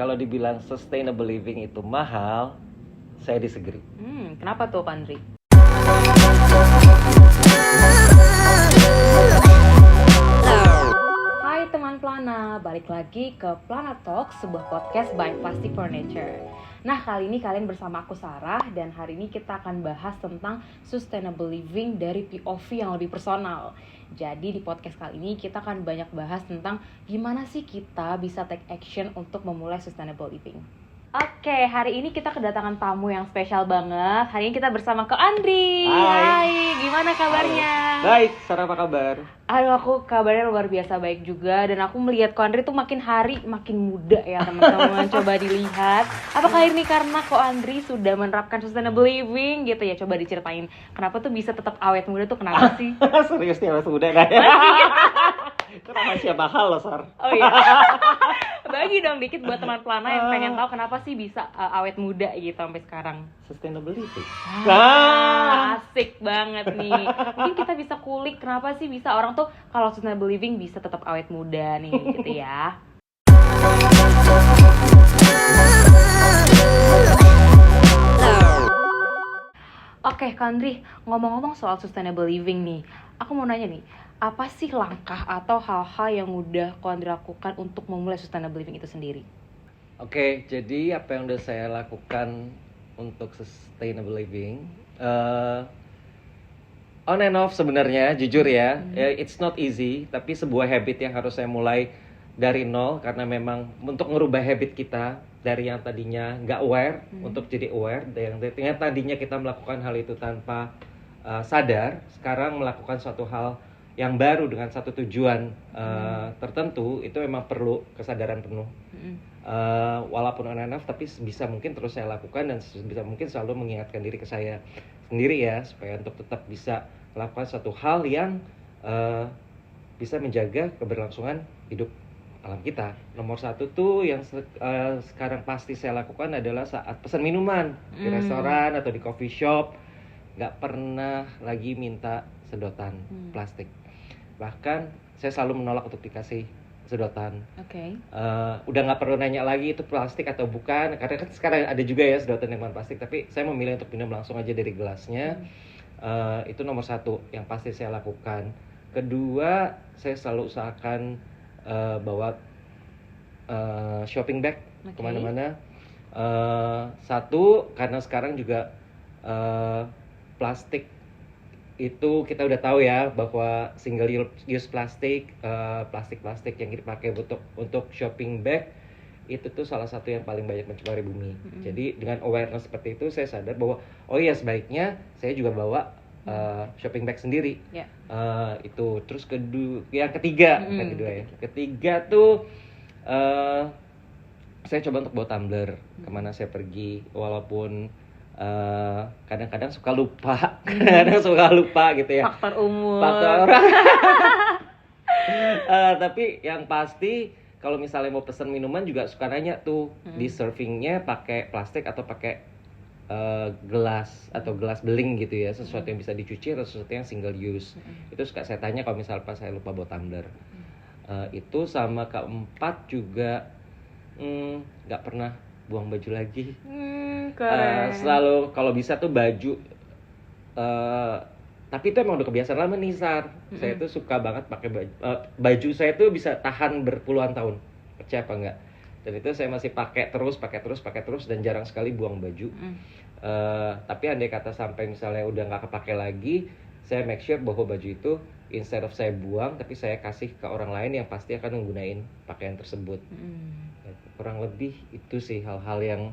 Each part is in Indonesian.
kalau dibilang sustainable living itu mahal, saya disagree. Kenapa tuh, Kak Andri? Hai teman Plana, balik lagi ke Plana Talk, sebuah podcast by Plastic for Nature. Nah, kali ini kalian bersama aku Sarah, dan hari ini kita akan bahas tentang sustainable living dari POV yang lebih personal. Jadi di podcast kali ini kita akan banyak bahas tentang gimana sih kita bisa take action untuk memulai sustainable living. Oke, hari ini kita kedatangan tamu yang spesial banget. Hari ini kita bersama Kak Andri. Hai, gimana kabarnya? Halo. Baik, Sarah apa kabar? Aduh, aku kabarnya luar biasa baik juga. Dan aku melihat Kak Andri tuh makin hari makin muda ya teman-teman. Coba dilihat. Apakah ini karena Kak Andri sudah menerapkan sustainable living gitu ya? Coba diceritain. Kenapa tuh bisa tetap awet muda tuh kenapa sih? Serius nih awet muda kan? Itu rahasia mahal loh, Sar. Oh iya. Bagi dong dikit buat teman Plana yang pengen tahu kenapa sih bisa awet muda gitu sampai sekarang. Sustainability. Asik banget nih. Mungkin kita bisa kulik kenapa sih bisa orang tuh kalau sustainable living bisa tetap awet muda nih gitu ya. Oke, Kak Andri, ngomong-ngomong soal sustainable living nih, aku mau nanya nih, apa sih langkah atau hal-hal yang udah Kak Andri lakukan untuk memulai sustainable living itu sendiri? Oke, jadi apa yang udah saya lakukan untuk sustainable living, on and off sebenarnya, jujur ya, it's not easy, tapi sebuah habit yang harus saya mulai dari nol, karena memang untuk ngerubah habit kita dari yang tadinya nggak aware untuk jadi aware, yang tadinya kita melakukan hal itu tanpa sadar, sekarang melakukan suatu hal yang baru dengan satu tujuan tertentu, itu memang perlu kesadaran penuh. Walaupun on and off, tapi bisa mungkin terus saya lakukan dan bisa mungkin selalu mengingatkan diri ke saya sendiri ya, supaya untuk tetap bisa melakukan suatu hal yang bisa menjaga keberlangsungan hidup alam kita. Nomor satu tuh yang sekarang pasti saya lakukan adalah saat pesan minuman di restoran atau di coffee shop, nggak pernah lagi minta sedotan plastik. Bahkan saya selalu menolak untuk dikasih sedotan. Udah nggak perlu nanya lagi itu plastik atau bukan, karena kan sekarang ada juga ya sedotan yang bukan plastik, tapi saya memilih untuk minum langsung aja dari gelasnya. Itu nomor satu yang pasti saya lakukan. Kedua, saya selalu usahakan bawa shopping bag kemana-mana. Satu, karena sekarang juga plastik itu kita udah tahu ya bahwa single use plastik, plastik yang dipakai untuk shopping bag itu tuh salah satu yang paling banyak mencemari bumi. Jadi dengan awareness seperti itu, saya sadar bahwa oh iya, sebaiknya saya juga bawa shopping bag sendiri. Itu terus yang ketiga ketiga tuh saya coba untuk bawa tumbler kemana saya pergi, walaupun kadang-kadang suka lupa, gitu ya. Faktor umur. Tapi yang pasti kalau misalnya mau pesan minuman juga suka nanya tuh di servingnya pakai plastik atau pakai gelas atau gelas beling gitu ya, sesuatu yang bisa dicuci atau sesuatu yang single use. Itu suka saya tanya kalau misalnya pas saya lupa bawa tumbler. Itu sama keempat juga nggak pernah buang baju lagi. Selalu kalau bisa tuh baju, tapi itu emang udah kebiasaan lama nih, Sar. Saya tuh suka banget pakai baju saya tuh bisa tahan berpuluhan tahun, percaya apa enggak? Dan itu saya masih pakai terus dan jarang sekali buang baju. Tapi andai kata sampai misalnya udah nggak kepake lagi, saya make sure bahwa baju itu instead of saya buang, tapi saya kasih ke orang lain yang pasti akan menggunakan pakaian tersebut. Kurang lebih itu sih hal-hal yang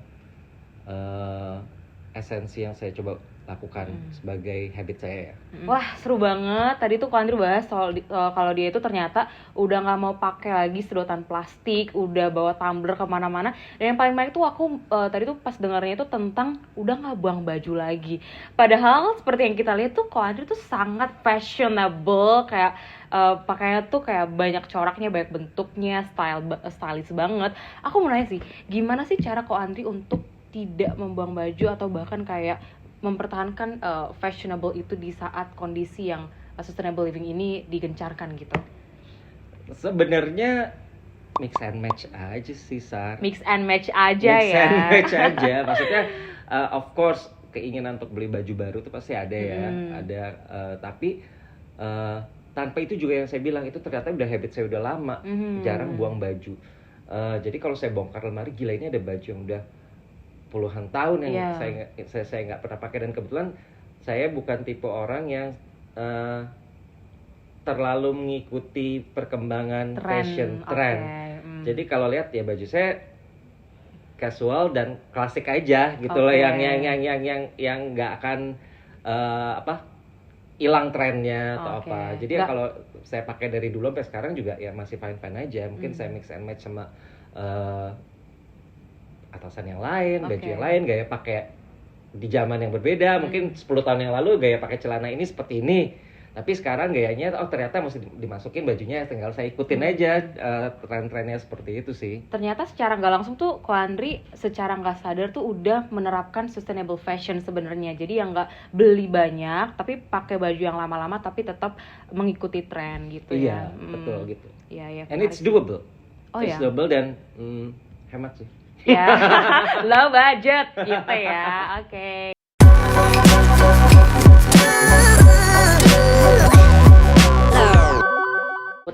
esensi yang saya coba lakukan sebagai habit saya ya. Wah, seru banget. Tadi tuh Kak Andri bahas soal kalau dia itu ternyata udah nggak mau pakai lagi sedotan plastik, udah bawa tumbler kemana-mana. Dan yang paling menarik tuh aku tadi tuh pas dengarnya itu tentang udah nggak buang baju lagi. Padahal seperti yang kita lihat tuh Kak Andri tuh sangat fashionable, kayak pakainya tuh kayak banyak coraknya, banyak bentuknya, stylish banget. Aku mau nanya sih, gimana sih cara Kak Andri untuk tidak membuang baju atau bahkan kayak mempertahankan fashionable itu di saat kondisi yang sustainable living ini digencarkan gitu? Sebenarnya mix and match aja sih, Sar. Mix and match aja Mix ya. and match aja. Maksudnya of course keinginan untuk beli baju baru itu pasti ada ya. Ada tapi tanpa itu juga yang saya bilang itu ternyata udah habit saya udah lama. Jarang buang baju. Jadi kalau saya bongkar lemari, gila ini ada baju yang udah puluhan tahun yang saya nggak pernah pakai, dan kebetulan saya bukan tipe orang yang terlalu mengikuti perkembangan fashion trend. Jadi kalau lihat ya baju saya casual dan klasik aja gitu loh, yang nggak akan hilang trennya atau apa. Jadi kalau saya pakai dari dulu sampai sekarang juga ya masih fine aja. Mungkin saya mix and match sama atasan yang lain, baju yang lain, gaya pakai di zaman yang berbeda. Mungkin 10 tahun yang lalu gaya pakai celana ini seperti ini, tapi sekarang gayanya ternyata mesti dimasukin bajunya, tinggal saya ikutin aja tren-trennya seperti itu sih. Ternyata secara nggak langsung tuh Ko Andri secara nggak sadar tuh udah menerapkan sustainable fashion sebenarnya. Jadi yang nggak beli banyak tapi pakai baju yang lama-lama tapi tetap mengikuti tren gitu ya. Betul gitu. Iya. And it's doable. It's doable dan hemat sih. Ya, low budget gitu ya. Oke.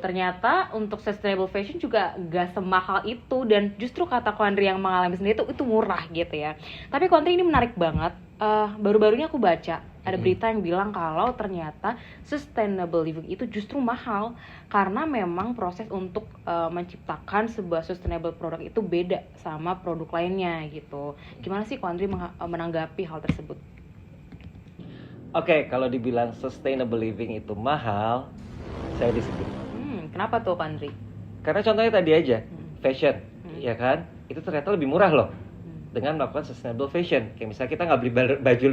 Ternyata untuk sustainable fashion juga gak semahal itu, dan justru kata Ko Andri yang mengalami sendiri itu murah gitu ya. Tapi Ko Andri ini menarik banget. Baru-baru ini aku baca ada berita yang bilang kalau ternyata sustainable living itu justru mahal karena memang proses untuk menciptakan sebuah sustainable product itu beda sama produk lainnya gitu. Gimana sih Ko Andri menanggapi hal tersebut? Oke, kalau dibilang sustainable living itu mahal, saya disagree. Kenapa tuh Ko Andri? Karena contohnya tadi aja, fashion, ya kan? Itu ternyata lebih murah loh dengan melakukan sustainable fashion. Kayak misalnya kita nggak beli baju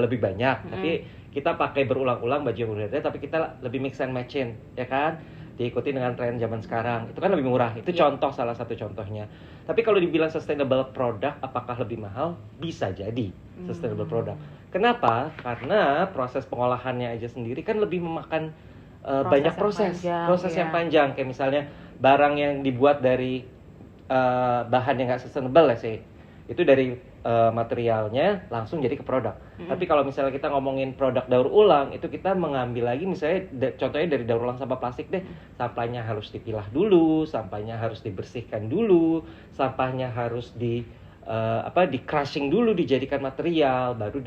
lebih banyak, tapi kita pakai berulang-ulang baju yang berbeda, tapi kita lebih mix and match-in, ya kan? Diikuti dengan tren zaman sekarang. Itu kan lebih murah. Itu contoh, salah satu contohnya. Tapi kalau dibilang sustainable product, apakah lebih mahal? Bisa jadi sustainable product. Kenapa? Karena proses pengolahannya aja sendiri kan lebih memakan banyak proses yang panjang. Kayak misalnya barang yang dibuat dari bahan yang nggak sustainable lah sih, itu dari materialnya langsung jadi ke produk. Tapi kalau misalnya kita ngomongin produk daur ulang, itu kita mengambil lagi misalnya contohnya dari daur ulang sampah plastik deh, sampahnya harus dipilah dulu, sampahnya harus dibersihkan dulu, sampahnya harus di crushing dulu, dijadikan material, baru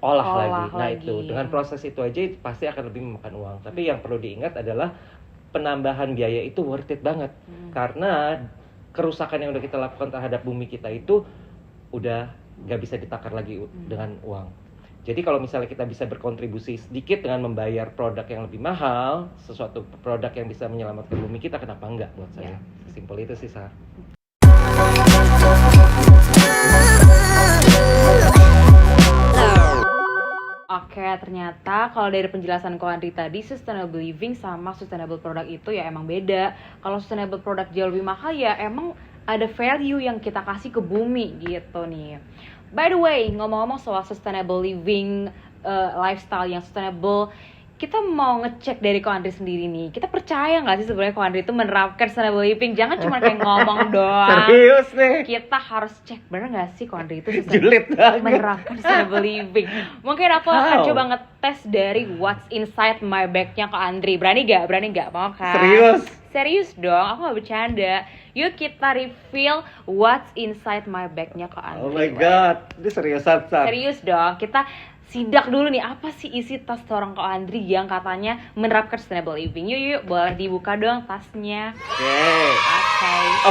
olah lagi. Nah itu dengan proses itu aja pasti akan lebih memakan uang. Tapi yang perlu diingat adalah penambahan biaya itu worth it banget, karena kerusakan yang udah kita lakukan terhadap bumi kita itu udah gak bisa ditakar lagi dengan uang. Jadi kalau misalnya kita bisa berkontribusi sedikit dengan membayar produk yang lebih mahal, sesuatu produk yang bisa menyelamatkan bumi kita, kenapa enggak buat saya? Simpel itu sih, Sar. Oke, ternyata kalau dari penjelasan Ko Andri tadi, sustainable living sama sustainable product itu ya emang beda. Kalau sustainable product jauh lebih mahal ya emang ada value yang kita kasih ke bumi gitu nih. By the way, ngomong-ngomong soal sustainable living, lifestyle yang sustainable, kita mau ngecek dari Ko Andri sendiri nih. Kita percaya nggak sih sebenarnya Ko Andri itu menerapkan sustainable living? Jangan cuma kayak ngomong doang. Serius nih? Kita harus cek bener nggak sih Ko Andri itu menerapkan sustainable living. Mungkin aku akan coba ngetes dari what's inside my bag-nya Ko Andri. Berani nggak? Mau kan? Serius dong, aku nggak bercanda. Yuk kita reveal what's inside my bag-nya Ko Andri. Oh my god, ini seriusan, Sar? Serius dong, kita sidak dulu nih, apa sih isi tas seorang Ko Andri yang katanya menerapkan sustainable living. Yuk, boleh dibuka dong tasnya. Oke.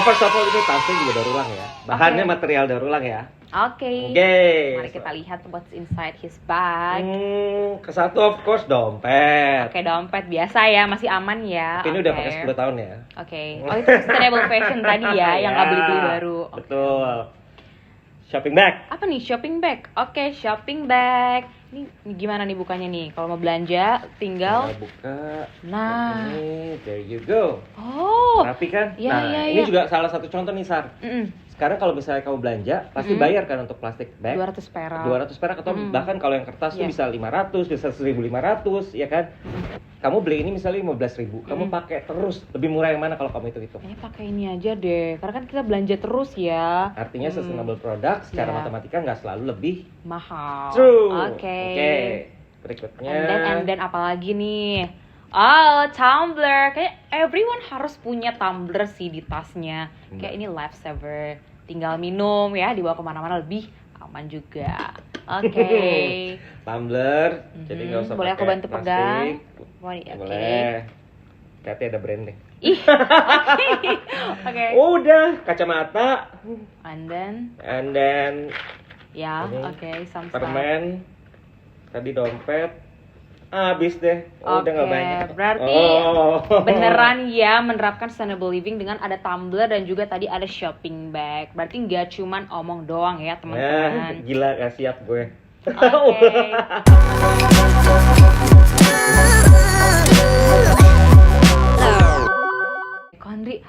First of all, ini tasnya juga daur ulang ya. Bahannya material daur ulang ya. Oke. Mari kita lihat what's inside his bag. Kesatu of course dompet. Oke, dompet biasa ya, masih aman ya. Tapi ini udah pakai 10 tahun ya. Oke. Oh, itu sustainable fashion tadi ya, yang nggak beli-beli baru. Betul. Shopping bag. Apa nih shopping bag? Oke, shopping bag. Ini gimana nih bukanya nih? Kalau mau belanja tinggal buka. Nah, ini there you go. Oh. Rapi kan? Ya, ini juga salah satu contoh nih, Sar. Sekarang kalau misalnya kamu belanja, pasti bayar kan untuk plastik bag. 200 perak. 200 perak atau bahkan kalau yang kertas tuh bisa 500, bisa 1.500, ya kan? Kamu beli ini misalnya 15.000, kamu pakai terus, lebih murah yang mana kalau kamu hitung? Ini pakai ini aja deh, karena kan kita belanja terus ya. Artinya sustainable product secara Ya. matematika nggak selalu lebih Mahal. true. Oke. Berikutnya. And then apalagi nih? Oh, tumbler. Kayak everyone harus punya tumbler sih di tasnya. Kayak ini lifesaver. Tinggal minum ya, dibawa kemana-mana lebih aman juga. Oke. Tumbler, jadi nggak usah Boleh aku pakai bantu plastik. pegang? Boleh, oke. Boleh. Hati ada brandnya. Ih, oke. Oke. Udah, kacamata, And then, and then ya, Ini oke, some stuff. permen, tadi dompet, habis deh. Udah nggak Oke, banyak. berarti beneran ya menerapkan sustainable living dengan ada tumbler dan juga tadi ada shopping bag. Berarti nggak cuman omong doang ya teman-teman. Gila, gak siap gue. Oke. Andri,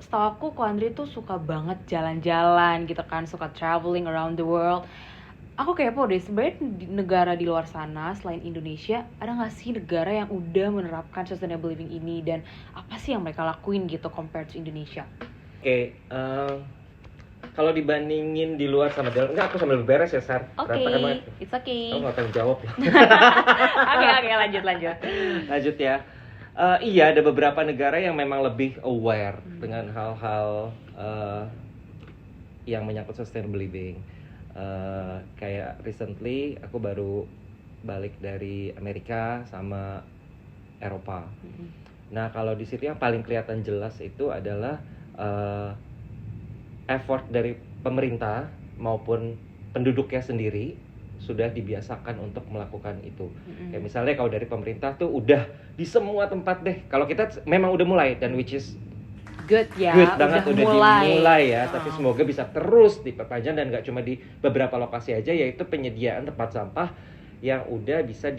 setahu aku Ko Andri tuh suka banget jalan-jalan gitu kan, suka traveling around the world. Aku kepo deh, sebenarnya di negara di luar sana selain Indonesia, ada nggak sih negara yang udah menerapkan sustainable living ini dan apa sih yang mereka lakuin gitu compared to Indonesia? Oke, kalau dibandingin di luar sama dalam, enggak, aku sambil beres ya, Sar. Oke, Berantakan banget. it's okay. Kamu nggak akan jawab ya. Oke, lanjut. Lanjut ya. Iya, ada beberapa negara yang memang lebih aware dengan hal-hal yang menyangkut sustainable living. Kayak recently aku baru balik dari Amerika sama Eropa. Nah, kalau di situ yang paling kelihatan jelas itu adalah effort dari pemerintah maupun penduduknya sendiri sudah dibiasakan untuk melakukan itu. Kayak misalnya kalau dari pemerintah tuh udah di semua tempat deh. Kalau kita memang udah mulai dan which is Good ya, good banget udah dimulai ya. Oh. Tapi semoga bisa terus diperpanjang dan nggak cuma di beberapa lokasi aja, yaitu penyediaan tempat sampah yang udah bisa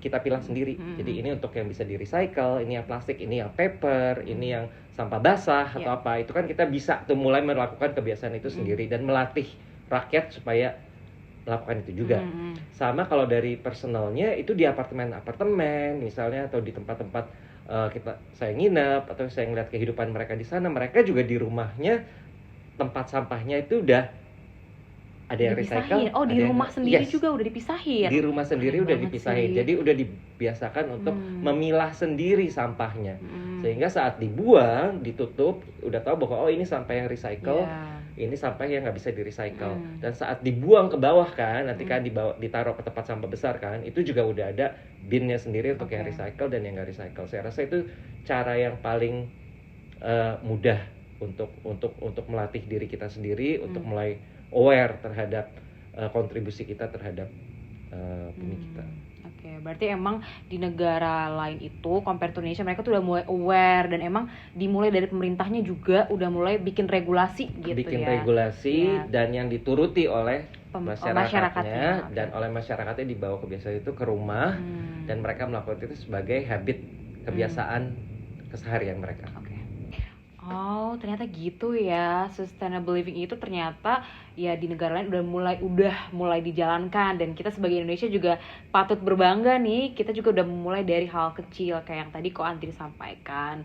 kita pilah sendiri. Jadi ini untuk yang bisa di recycle, ini yang plastik, ini yang paper, ini yang sampah basah atau apa. Itu kan kita bisa tuh mulai melakukan kebiasaan itu sendiri dan melatih rakyat supaya melakukan itu juga. Sama kalau dari personalnya itu di apartemen misalnya atau di tempat-tempat saya nginep atau saya ngeliat kehidupan mereka di sana, mereka juga di rumahnya tempat sampahnya itu udah ada yang recycle. Oh, di rumah sendiri juga udah dipisahin. Di rumah sendiri udah dipisahin. Jadi udah dibiasakan untuk memilah sendiri sampahnya. Sehingga saat dibuang, ditutup, udah tahu bahwa oh ini sampah yang recycle, ini sampah yang nggak bisa di-recycle. Dan saat dibuang ke bawah kan, nanti kan ditaruh ke tempat sampah besar kan, itu juga udah ada binnya sendiri untuk yang recycle dan yang nggak recycle. Saya rasa itu cara yang paling mudah untuk melatih diri kita sendiri, untuk mulai aware terhadap kontribusi kita terhadap bumi kita. Oke, berarti emang di negara lain itu compare to Indonesia mereka tuh udah mulai aware dan emang dimulai dari pemerintahnya juga udah mulai bikin regulasi gitu bikin ya. regulasi dan yang dituruti oleh masyarakatnya Okay. dan oleh masyarakatnya dibawa kebiasaan itu ke rumah dan mereka melakukan itu sebagai habit kebiasaan keseharian mereka. Oke. Oh, ternyata gitu ya. Sustainable living itu ternyata ya di negara lain udah mulai dijalankan dan kita sebagai Indonesia juga patut berbangga nih. Kita juga udah mulai dari hal kecil kayak yang tadi Ko Andri sampaikan.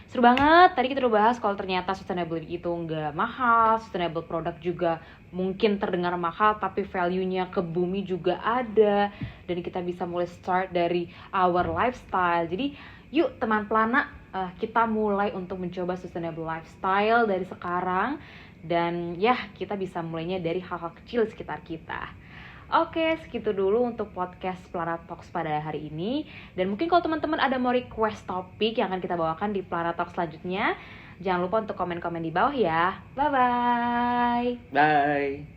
Seru banget. Tadi kita udah bahas kalau ternyata sustainable living itu nggak mahal, sustainable product juga mungkin terdengar mahal tapi value-nya ke bumi juga ada dan kita bisa mulai start dari our lifestyle. Jadi yuk teman pelana, kita mulai untuk mencoba sustainable lifestyle dari sekarang dan ya kita bisa mulainya dari hal-hal kecil di sekitar kita. Oke, segitu dulu untuk podcast Plana Talks pada hari ini. Dan mungkin kalau teman-teman ada mau request topik yang akan kita bawakan di Plana Talks selanjutnya, jangan lupa untuk komen-komen di bawah ya. Bye-bye. Bye.